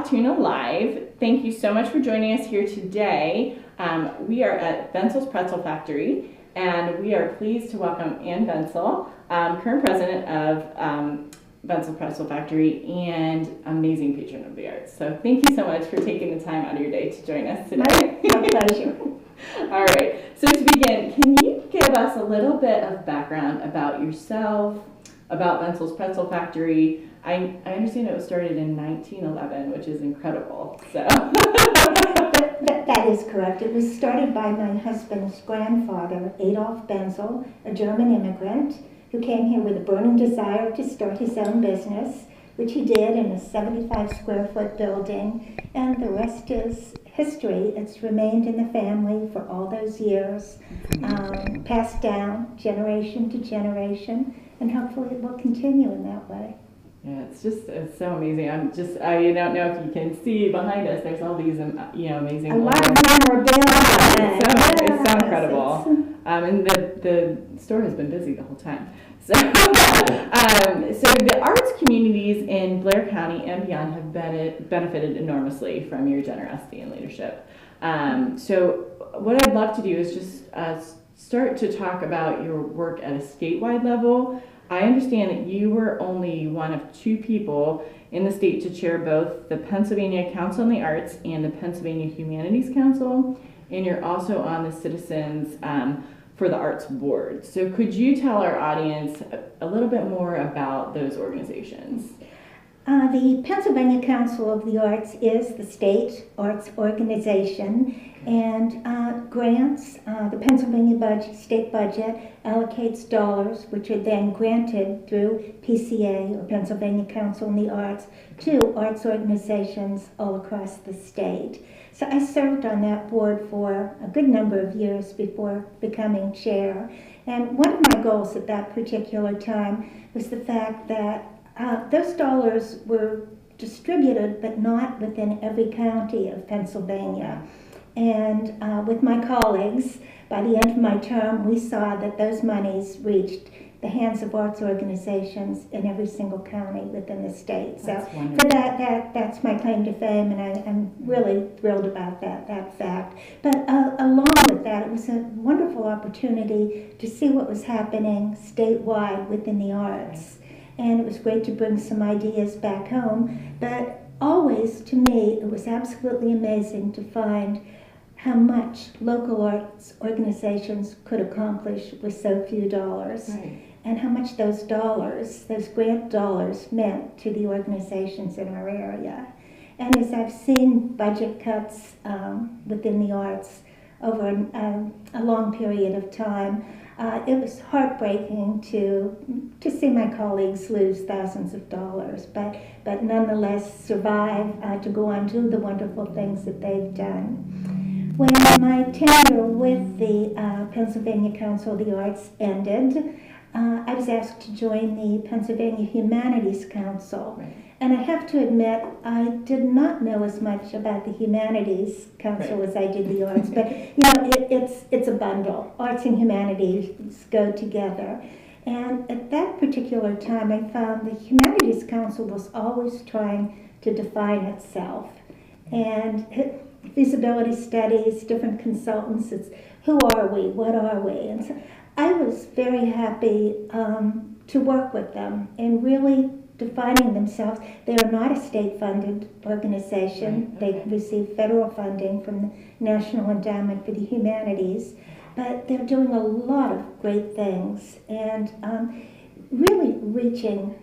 ArtsAltoona Live. Thank you so much for joining us here today. We are at Benzel's Pretzel Factory, and we are pleased to welcome Ann Benzel, current president of Benzel Pretzel Factory and amazing patron of the arts. So thank you so much for taking the time out of your day to join us today. My pleasure. All right, so to begin, can you give us a little bit of background about yourself, about Benzel's Pretzel Factory? I understand it was started in 1911, which is incredible. So that is correct. It was started by my husband's grandfather, Adolf Benzel, a German immigrant who came here with a burning desire to start his own business, which he did in a 75 square foot building, and the rest is history. It's remained in the family for all those years, passed down generation to generation, and hopefully it will continue in that way. Yeah, it's so amazing. I don't know if you can see behind us, there's all these, amazing. A lot of memorabilia. It's so incredible. And the store has been busy the whole time. So, so the arts communities in Blair County and beyond have benefited enormously from your generosity and leadership. So what I'd love to do is just start to talk about your work at a statewide level. I understand that you were only one of two people in the state to chair both the Pennsylvania Council on the Arts and the Pennsylvania Humanities Council, and you're also on the Citizens for the Arts Board. So could you tell our audience a little bit more about those organizations? The Pennsylvania Council of the Arts is the state arts organization, and grants, the Pennsylvania state budget allocates dollars which are then granted through PCA, or Pennsylvania Council on the Arts, to arts organizations all across the state. So I served on that board for a good number of years before becoming chair, and one of my goals at that particular time was the fact that those dollars were distributed, but not within every county of Pennsylvania. And with my colleagues, by the end of my term, we saw that those monies reached the hands of arts organizations in every single county within the state. So for that's my claim to fame, and I'm really thrilled about that fact. But along with that, it was a wonderful opportunity to see what was happening statewide within the arts. And it was great to bring some ideas back home, but always, to me, it was absolutely amazing to find how much local arts organizations could accomplish with so few dollars, right, and how much those dollars, those grant dollars, meant to the organizations in our area. And as I've seen budget cuts within the arts over a long period of time, it was heartbreaking to see my colleagues lose thousands of dollars, but nonetheless survive to go on to the wonderful things that they've done. When my tenure with the Pennsylvania Council of the Arts ended, I was asked to join the Pennsylvania Humanities Council. right. And I have to admit, I did not know as much about the Humanities Council Right. as I did the arts, but it's a bundle. Arts and humanities go together. And at that particular time, I found the Humanities Council was always trying to define itself. And feasibility studies, different consultants, it's who are we, what are we? And so I was very happy to work with them and really defining themselves. They are not a state-funded organization. Right. Okay. They receive federal funding from the National Endowment for the Humanities, but they're doing a lot of great things and really reaching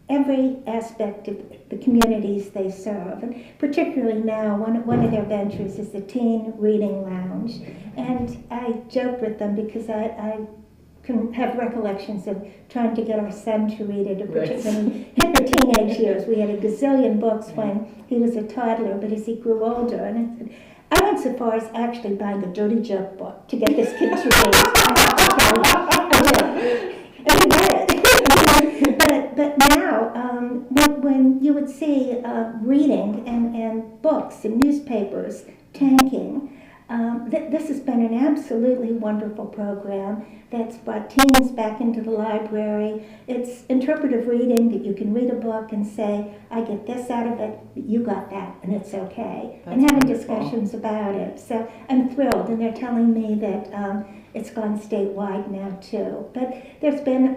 every aspect of the communities they serve. And particularly now, one of their ventures is the Teen Reading Lounge. And I joke with them because I can have recollections of trying to get our son to read it, particularly in the teenage years. We had a gazillion books when he was a toddler, but as he grew older, and I went so far as actually buying a Dirty Joke book to get this kid to read. And we did it. But now, when you would see reading and books and newspapers tanking, This has been an absolutely wonderful program that's brought teens back into the library. It's interpretive reading, that you can read a book and say, I get this out of it, you got that, and it's okay. That's and having wonderful. discussions about it. So I'm thrilled, and they're telling me that it's gone statewide now too. But there's been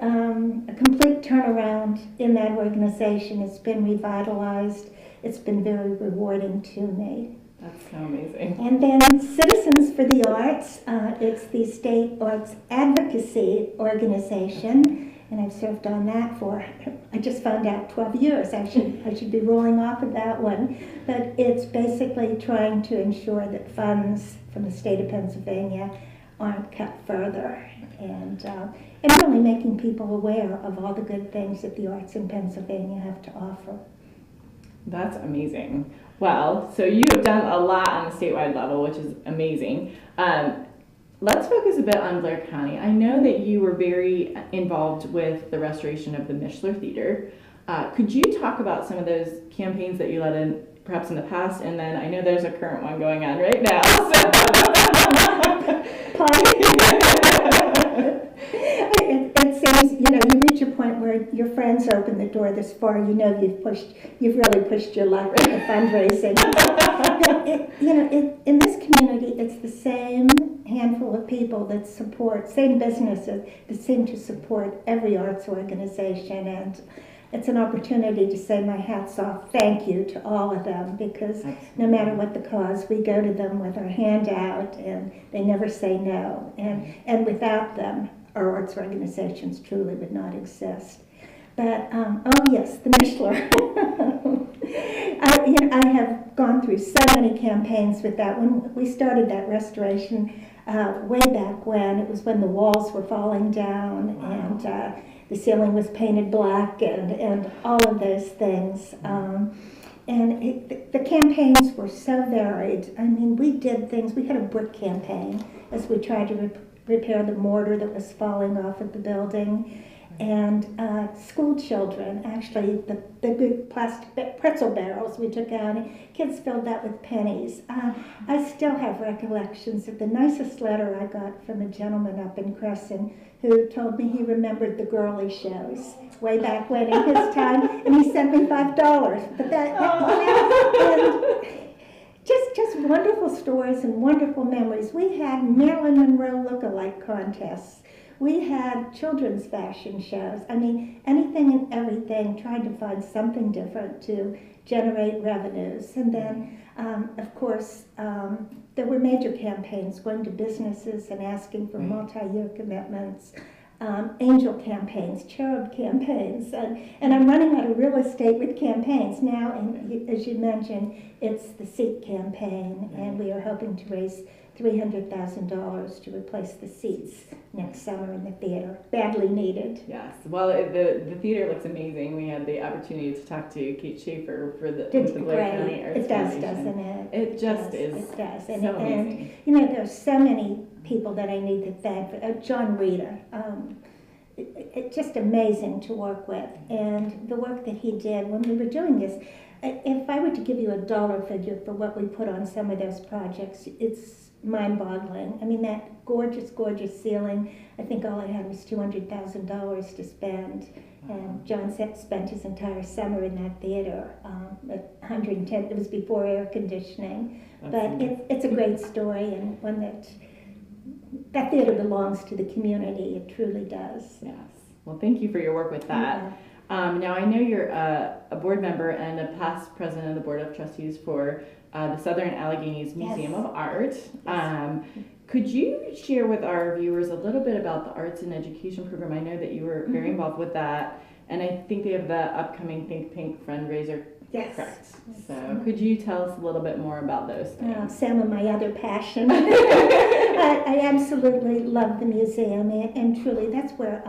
a complete turnaround in that organization. It's been revitalized. It's been very rewarding to me. That's so amazing. And then Citizens for the Arts, it's the state arts advocacy organization, and I've served on that for, I just found out, 12 years. I should be rolling off of that one. But it's basically trying to ensure that funds from the state of Pennsylvania aren't cut further, and really making people aware of all the good things that the arts in Pennsylvania have to offer. That's amazing. Well, so you have done a lot on the statewide level, which is amazing. Let's focus a bit on Blair County. I know that you were very involved with the restoration of the Mishler Theatre. Could you talk about some of those campaigns that you led in, perhaps in the past, and then I know there's a current one going on right now. It seems, you reach a point where your friends open the door this far, you've really pushed your luck with the fundraising. In this community, it's the same handful of people that support, same businesses that seem to support every arts organization, and it's an opportunity to say my hat's off, thank you to all of them, because no matter what the cause, we go to them with our hand out, and they never say no. And without them, our arts organizations truly would not exist. But, oh yes, the Mishler. I have gone through so many campaigns with that. When we started that restoration way back when, it was when the walls were falling down, and the ceiling was painted black, and all of those things. The campaigns were so varied. I mean, we did things. We had a brick campaign as we tried to repair the mortar that was falling off of the building. And school children, actually, the big plastic pretzel barrels we took out, and kids filled that with pennies. I still have recollections of the nicest letter I got from a gentleman up in Crescent who told me he remembered the girly shows way back when in his time, and he sent me $5. But and just wonderful stories and wonderful memories. We had Marilyn Monroe look-alike contests. We had children's fashion shows. I mean, anything and everything, trying to find something different to generate revenues. And then, of course, there were major campaigns going to businesses and asking for multi-year commitments, angel campaigns, cherub campaigns, and I'm running out of real estate with campaigns now. And as you mentioned, it's the seat campaign, and we are hoping to raise $300,000 to replace the seats next summer in the theater. Badly needed. Yes. Well, the theater looks amazing. We had the opportunity to talk to Kate Schaefer for the Blair County Arts It does, Foundation. Doesn't it? It just is. It does. So amazing. There's so many people that I need to thank. John Reeder. It's just amazing to work with, and the work that he did when we were doing this. If I were to give you a dollar figure for what we put on some of those projects, it's mind-boggling. I mean, that gorgeous, gorgeous ceiling, I think all I had was $200,000 to spend. And John spent his entire summer in that theater at 110. It was before air conditioning. But it's a great story, and one that theater belongs to the community. It truly does. Yes. Well, thank you for your work with that. Yeah. Now, I know you're a board member and a past president of the Board of Trustees for the Southern Alleghenies Museum of Art. Yes. Could you share with our viewers a little bit about the Arts and Education Program? I know that you were very involved with that, and I think they have the upcoming Think Pink fundraiser. Yes. Correct. So could you tell us a little bit more about those things? Some of my other passion. I absolutely love the museum, and truly that's where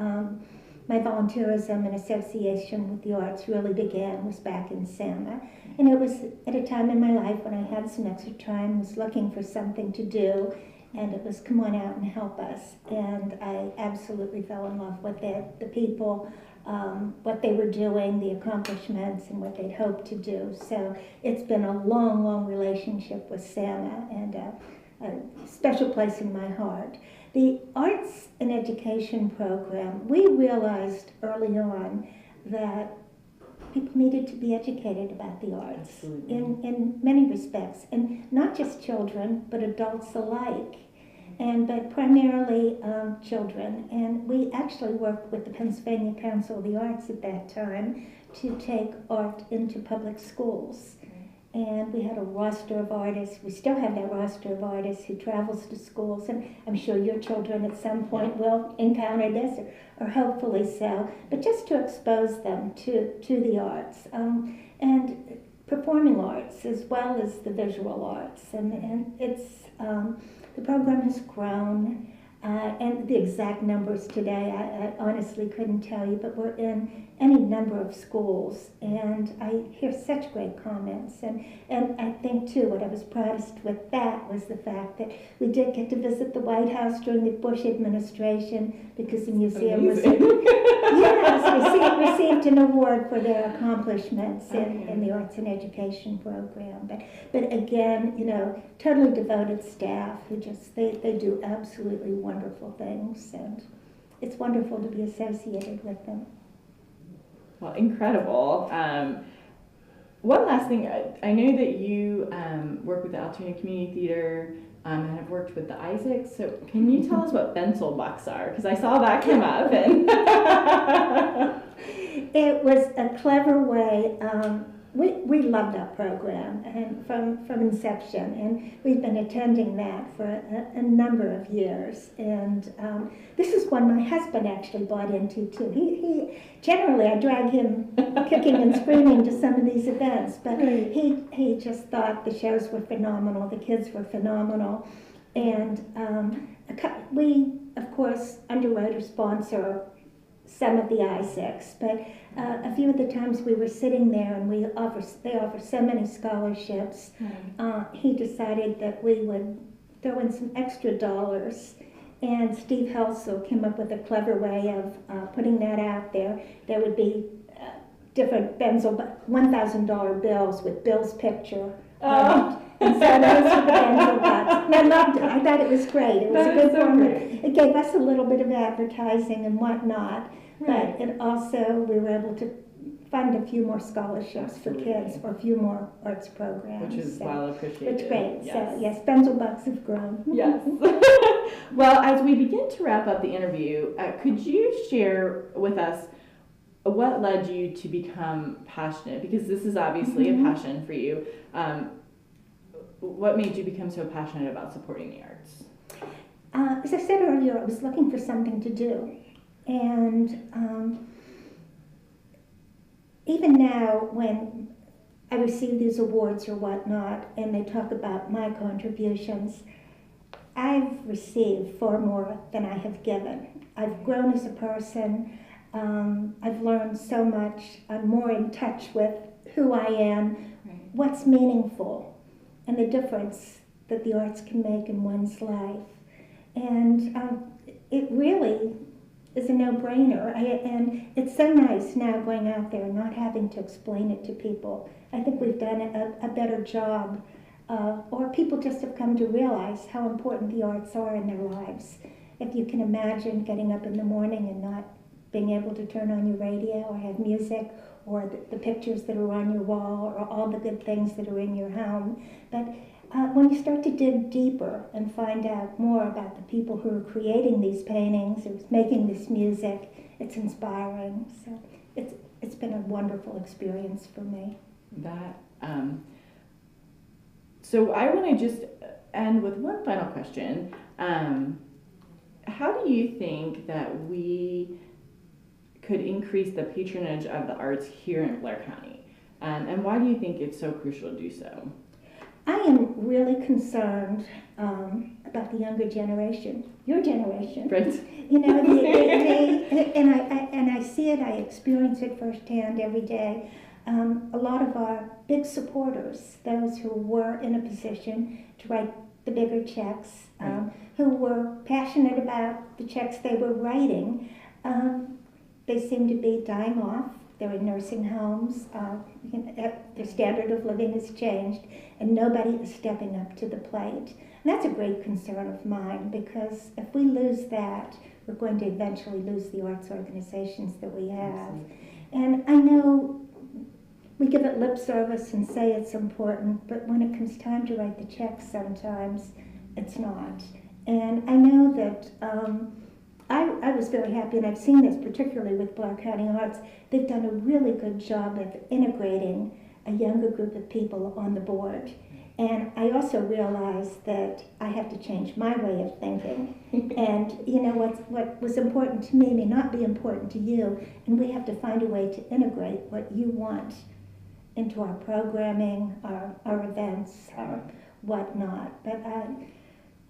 my volunteerism and association with the arts really began, was back in Santa. And it was at a time in my life when I had some extra time, was looking for something to do, and it was come on out and help us. And I absolutely fell in love with it, the people, what they were doing, the accomplishments, and what they'd hoped to do. So it's been a long, long relationship with Santa, and a special place in my heart. The Arts and Education program, we realized early on that people needed to be educated about the arts in many respects, and not just children, but adults alike, but primarily children. And we actually worked with the Pennsylvania Council of the Arts at that time to take art into public schools. And we had a roster of artists. We still have that roster of artists who travels to schools, and I'm sure your children at some point will encounter this, or hopefully so. But just to expose them to the arts, and performing arts as well as the visual arts. And it's the program has grown, and the exact numbers today I honestly couldn't tell you, but we're in any number of schools, and I hear such great comments. And I think too, what I was proudest with that was the fact that we did get to visit the White House during the Bush administration, because the museum received an award for their accomplishments in the Arts and Education program. But again, totally devoted staff who just they do absolutely wonderful things, and it's wonderful to be associated with them. Well, incredible. One last thing, I know that you work with the Altoona Community Theater and have worked with the Isaacs. So can you tell us what Benzel bucks are? Because I saw that come up. And it was a clever way. We loved that program and from inception, and we've been attending that for a number of years. And this is one my husband actually bought into too. He generally I drag him kicking and screaming to some of these events, but he just thought the shows were phenomenal, the kids were phenomenal, and we of course underwrite or sponsor some of the Isaacs, but a few of the times we were sitting there and they offer so many scholarships, he decided that we would throw in some extra dollars, and Steve Helsel came up with a clever way of putting that out there. There would be different Benzel $1,000 bills with Bill's picture on it. And so those were the Benzel bucks. And I loved it. I thought it was great. It was a good format. It gave us a little bit of advertising and whatnot, but it also, we were able to fund a few more scholarships for kids, or a few more arts programs. Which is well appreciated. It's great. Yes. So yes, Benzel bucks have grown. Yes. Well, as we begin to wrap up the interview, could you share with us what led you to become passionate? Because this is obviously a passion for you. What made you become so passionate about supporting the arts? As I said earlier, I was looking for something to do. And even now, when I receive these awards or whatnot, and they talk about my contributions, I've received far more than I have given. I've grown as a person. I've learned so much. I'm more in touch with who I am, what's meaningful, and the difference that the arts can make in one's life. And it really is a no-brainer. And it's so nice now going out there and not having to explain it to people. I think we've done a better job, or people just have come to realize how important the arts are in their lives. If you can imagine getting up in the morning and not being able to turn on your radio or have music, or the pictures that are on your wall, or all the good things that are in your home. But when you start to dig deeper and find out more about the people who are creating these paintings, who's making this music, it's inspiring. So it's been a wonderful experience for me. So I want to just end with one final question. How do you think that we could increase the patronage of the arts here in Blair County? And why do you think it's so crucial to do so? I am really concerned about the younger generation, your generation. Right. And I see it, I experience it firsthand every day. A lot of our big supporters, those who were in a position to write the bigger checks, who were passionate about the checks they were writing, they seem to be dying off. They're in nursing homes. Their standard of living has changed, and nobody is stepping up to the plate. And that's a great concern of mine, because if we lose that, we're going to eventually lose the arts organizations that we have. And I know we give it lip service and say it's important, but when it comes time to write the checks, sometimes it's not. And I know that I was very happy, and I've seen this particularly with Blair County Arts. They've done a really good job of integrating a younger group of people on the board. And I also realized that I have to change my way of thinking. And you know, what was important to me may not be important to you, and we have to find a way to integrate what you want into our programming, our events, our whatnot. But I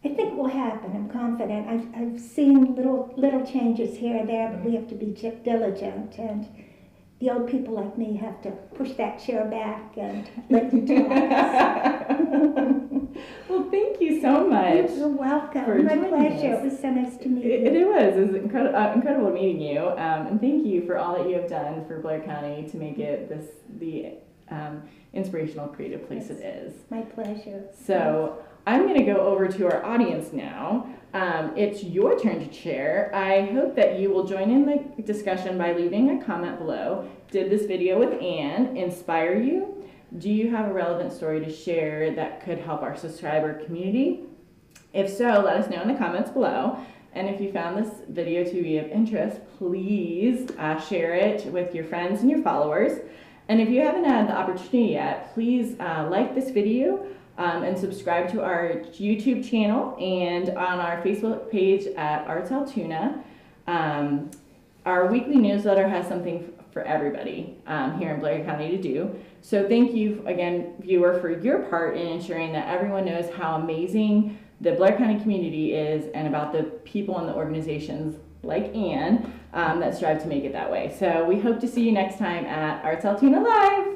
think it will happen. I'm confident. I've seen little changes here and there, but we have to be diligent. And the old people like me have to push that chair back and let you talk. Well, thank you so much. You're welcome. For My joining pleasure. us. It was so nice to meet you. It was incredible meeting you, and thank you for all that you have done for Blair County to make it the inspirational, creative place it is. My pleasure. So I'm going to go over to our audience now. It's your turn to share. I hope that you will join in the discussion by leaving a comment below. Did this video with Anne inspire you? Do you have a relevant story to share that could help our subscriber community? If so, let us know in the comments below. And if you found this video to be of interest, please share it with your friends and your followers. And if you haven't had the opportunity yet, please like this video and subscribe to our YouTube channel and on our Facebook page at ArtsAltoona. Our weekly newsletter has something for everybody here in Blair County to do. So thank you again, viewer, for your part in ensuring that everyone knows how amazing the Blair County community is and about the people and the organizations like Anne that strive to make it that way. So we hope to see you next time at ArtsAltoona Live.